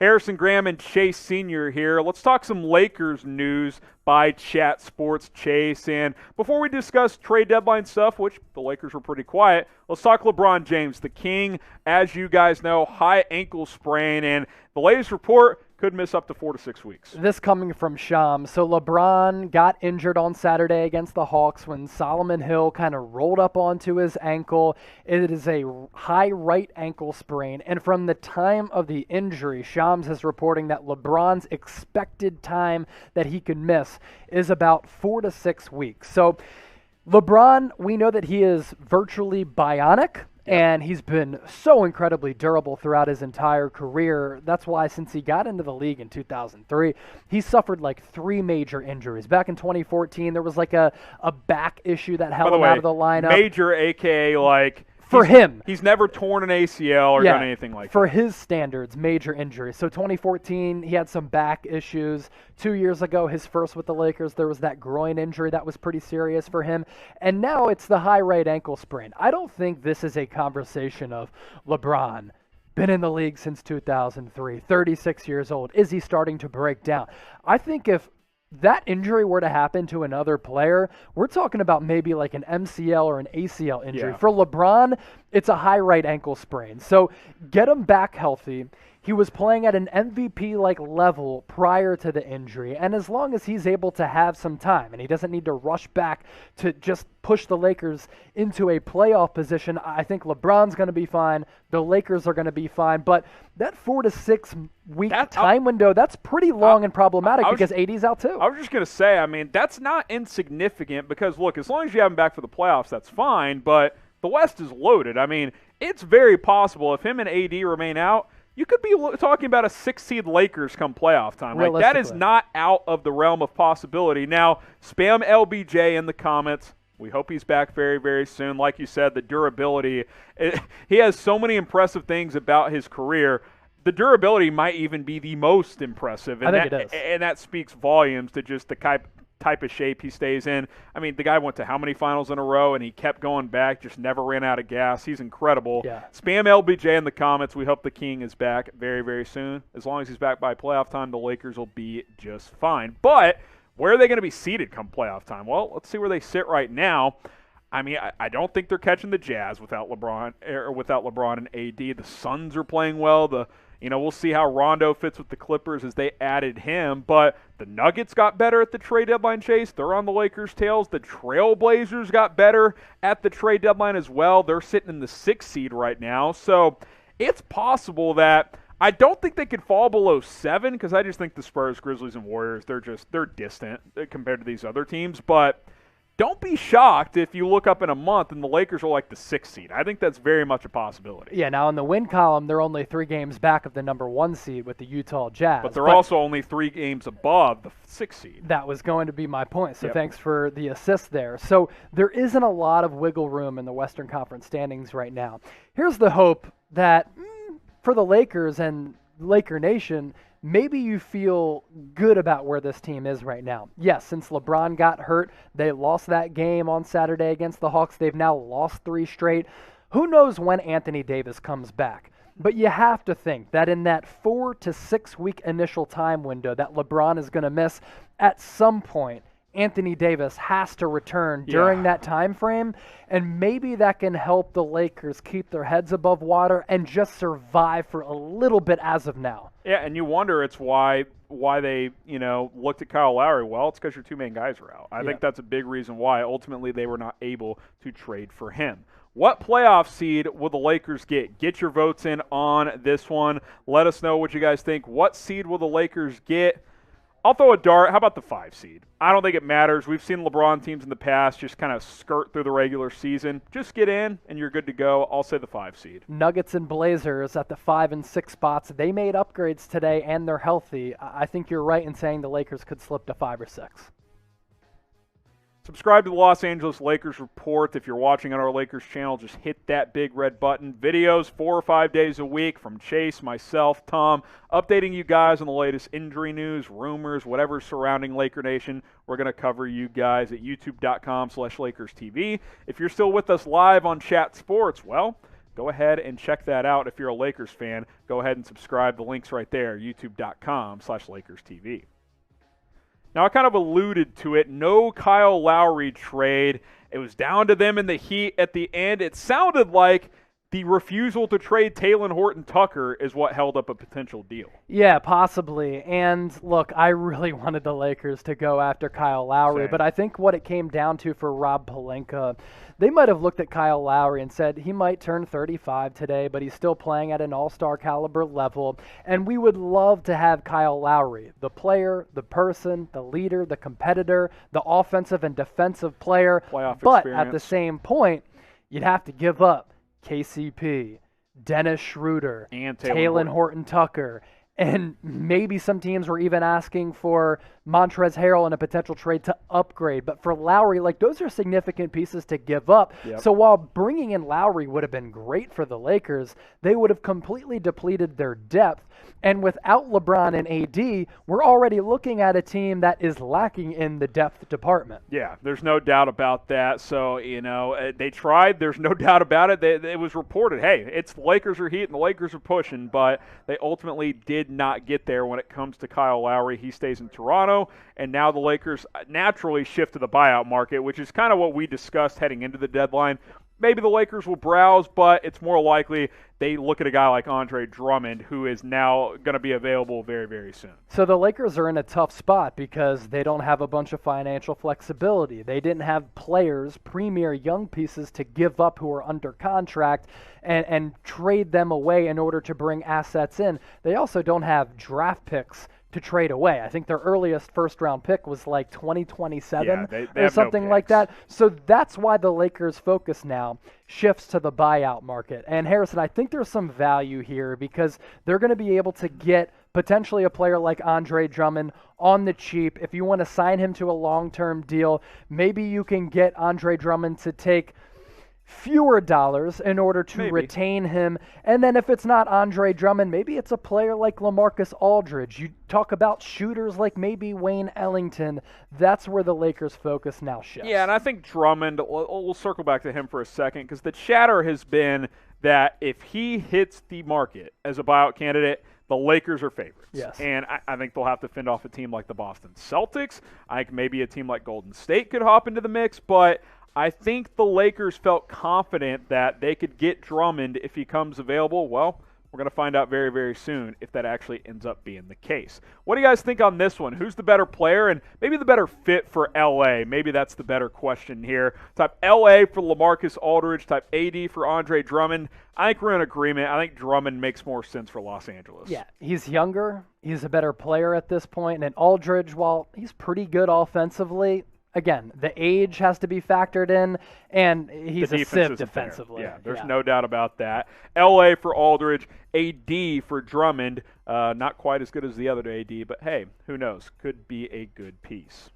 Harrison Graham and Chase Sr. here. Let's talk some Lakers news by Chat Sports Chase. And before we discuss trade deadline stuff, which the Lakers were pretty quiet, let's talk LeBron James, the king. As you guys know, high ankle sprain. And the latest report could miss up to 4 to 6 weeks. This coming from Sham. So LeBron got injured on Saturday against the Hawks when Solomon Hill kind of rolled up onto his ankle. It is a high right ankle sprain. And from the time of the injury, Shams is reporting that LeBron's expected time that he could miss is about 4 to 6 weeks. So LeBron, we know that he is virtually bionic. And he's been so incredibly durable throughout his entire career. That's why since he got into the league in 2003, he suffered like 3 major injuries. Back in 2014, there was like a back issue that held him out of the lineup. Major, a.k.a. like... For him. He's never torn an ACL or done anything like that. For his standards, major injuries. So 2014, he had some back issues. 2 years ago, his first with the Lakers, there was that groin injury that was pretty serious for him. And now it's the high right ankle sprain. I don't think this is a conversation of LeBron, been in the league since 2003, 36 years old. Is he starting to break down? I think if that injury were to happen to another player, we're talking about maybe like an MCL or an ACL injury. Yeah. For LeBron, it's a high right ankle sprain. So get him back healthy. He was playing at an MVP-like level prior to the injury, and as long as he's able to have some time and he doesn't need to rush back to just push the Lakers into a playoff position, I think LeBron's going to be fine. The Lakers are going to be fine. But that 4 to 6 week time window, that's pretty long and problematic because AD's out too. I was just going to say, I mean, that's not insignificant because, look, as long as you have him back for the playoffs, that's fine, but the West is loaded. I mean, it's very possible if him and AD remain out, you could be talking about a 6-seed Lakers come playoff time. Like, that is not out of the realm of possibility. Now, spam LBJ in the comments. We hope he's back very, very soon. Like you said, the durability. He has so many impressive things about his career. The durability might even be the most impressive. And I think it is. And that speaks volumes to just the type of shape he stays in. I mean, the guy went to how many finals in a row, and he kept going back, just never ran out of gas. He's incredible. Yeah. Spam LBJ in the comments. We hope the King is back very, very soon. As long as he's back by playoff time, the Lakers will be just fine. But where are they going to be seated come playoff time? Well, let's see where they sit right now. I mean, I don't think they're catching the Jazz without LeBron and AD. The Suns are playing well. We'll see how Rondo fits with the Clippers as they added him. But the Nuggets got better at the trade deadline, Chase. They're on the Lakers' tails. The Trailblazers got better at the trade deadline as well. They're sitting in the 6th seed right now. So it's possible that I don't think they could fall below 7 because I just think the Spurs, Grizzlies, and Warriors, they're distant compared to these other teams. But don't be shocked if you look up in a month and the Lakers are like the 6th seed. I think that's very much a possibility. Yeah, now in the win column, they're only 3 games back of the number 1 seed with the Utah Jazz. But they're also only 3 games above the 6th seed. That was going to be my point, so thanks for the assist there. So there isn't a lot of wiggle room in the Western Conference standings right now. Here's the hope that for the Lakers and Laker Nation, maybe you feel good about where this team is right now. Yes, since LeBron got hurt, they lost that game on Saturday against the Hawks. They've now lost 3 straight. Who knows when Anthony Davis comes back? But you have to think that in that 4 to 6 week initial time window that LeBron is going to miss, at some point, Anthony Davis has to return during that time frame, and maybe that can help the Lakers keep their heads above water and just survive for a little bit as of now. Yeah, and you wonder it's why they, looked at Kyle Lowry. Well, it's because your 2 main guys are out. I think that's a big reason why ultimately they were not able to trade for him. What playoff seed will the Lakers get? Get your votes in on this one. Let us know what you guys think. What seed will the Lakers get? I'll throw a dart. How about the 5 seed? I don't think it matters. We've seen LeBron teams in the past just kind of skirt through the regular season. Just get in, and you're good to go. I'll say the 5 seed. Nuggets and Blazers at the 5 and 6 spots. They made upgrades today, and they're healthy. I think you're right in saying the Lakers could slip to 5 or 6. Subscribe to the Los Angeles Lakers Report. If you're watching on our Lakers channel, just hit that big red button. Videos 4 or 5 days a week from Chase, myself, Tom, updating you guys on the latest injury news, rumors, whatever's surrounding Laker Nation. We're going to cover you guys at youtube.com/LakersTV. If you're still with us live on Chat Sports, well, Go ahead and check that out. If you're a Lakers fan, go ahead and subscribe. The link's right there, youtube.com/LakersTV. Now, I kind of alluded to it. No Kyle Lowry trade. It was down to them in the Heat at the end. It sounded like the refusal to trade Talen Horton-Tucker is what held up a potential deal. Yeah, possibly. And look, I really wanted the Lakers to go after Kyle Lowry, Same. but I think what it came down to for Rob Pelinka, they might have looked at Kyle Lowry and said he might turn 35 today, but he's still playing at an all-star caliber level, and we would love to have Kyle Lowry, the player, the person, the leader, the competitor, the offensive and defensive player, Playoff but experience. at the same point, you'd have to give up KCP, Dennis Schroeder, And Talen Horton-Tucker, and maybe some teams were even asking for Montrezl Harrell in a potential trade to upgrade. But for Lowry, like, those are significant pieces to give up. Yep. So while bringing in Lowry would have been great for the Lakers, they would have completely depleted their depth. And without LeBron and AD, we're already looking at a team that is lacking in the depth department. Yeah, there's no doubt about that. So, they tried. There's no doubt about it. It was reported, hey, it's the Lakers are Heat and the Lakers are pushing, but they ultimately did not get there when it comes to Kyle Lowry. He stays in Toronto, and now the Lakers naturally shift to the buyout market, which is kind of what we discussed heading into the deadline. Maybe the Lakers will browse, but it's more likely they look at a guy like Andre Drummond, who is now going to be available very, very soon. So the Lakers are in a tough spot because they don't have a bunch of financial flexibility. They didn't have players, premier young pieces, to give up who are under contract and trade them away in order to bring assets in. They also don't have draft picks to trade away. I think their earliest first-round pick was like 2027 they or have something no like picks. that. So that's why the Lakers' focus now shifts to the buyout market. And Harrison, I think there's some value here because they're going to be able to get potentially a player like Andre Drummond on the cheap. If you want to sign him to a long-term deal, maybe you can get Andre Drummond to take fewer dollars in order to retain him. And then if it's not Andre Drummond, maybe it's a player like LaMarcus Aldridge. You talk about shooters like maybe Wayne Ellington. That's where the Lakers' focus now shifts. Yeah, and I think Drummond, we'll circle back to him for a second, because the chatter has been that if he hits the market as a buyout candidate, the Lakers are favorites. Yes. And I think they'll have to fend off a team like the Boston Celtics. I think maybe a team like Golden State could hop into the mix, but I think the Lakers felt confident that they could get Drummond if he comes available. Well, we're going to find out very, very soon if that actually ends up being the case. What do you guys think on this one? Who's the better player and maybe the better fit for L.A.? Maybe that's the better question here. Type L.A. for LaMarcus Aldridge, type A.D. for Andre Drummond. I think we're in agreement. I think Drummond makes more sense for Los Angeles. Yeah, he's younger. He's a better player at this point. And Aldridge, while he's pretty good offensively, again, the age has to be factored in, and he's a sieve defensively. Yeah, there's no doubt about that. L.A. for Aldridge, A.D. for Drummond. Not quite as good as the other AD, but hey, who knows? Could be a good piece.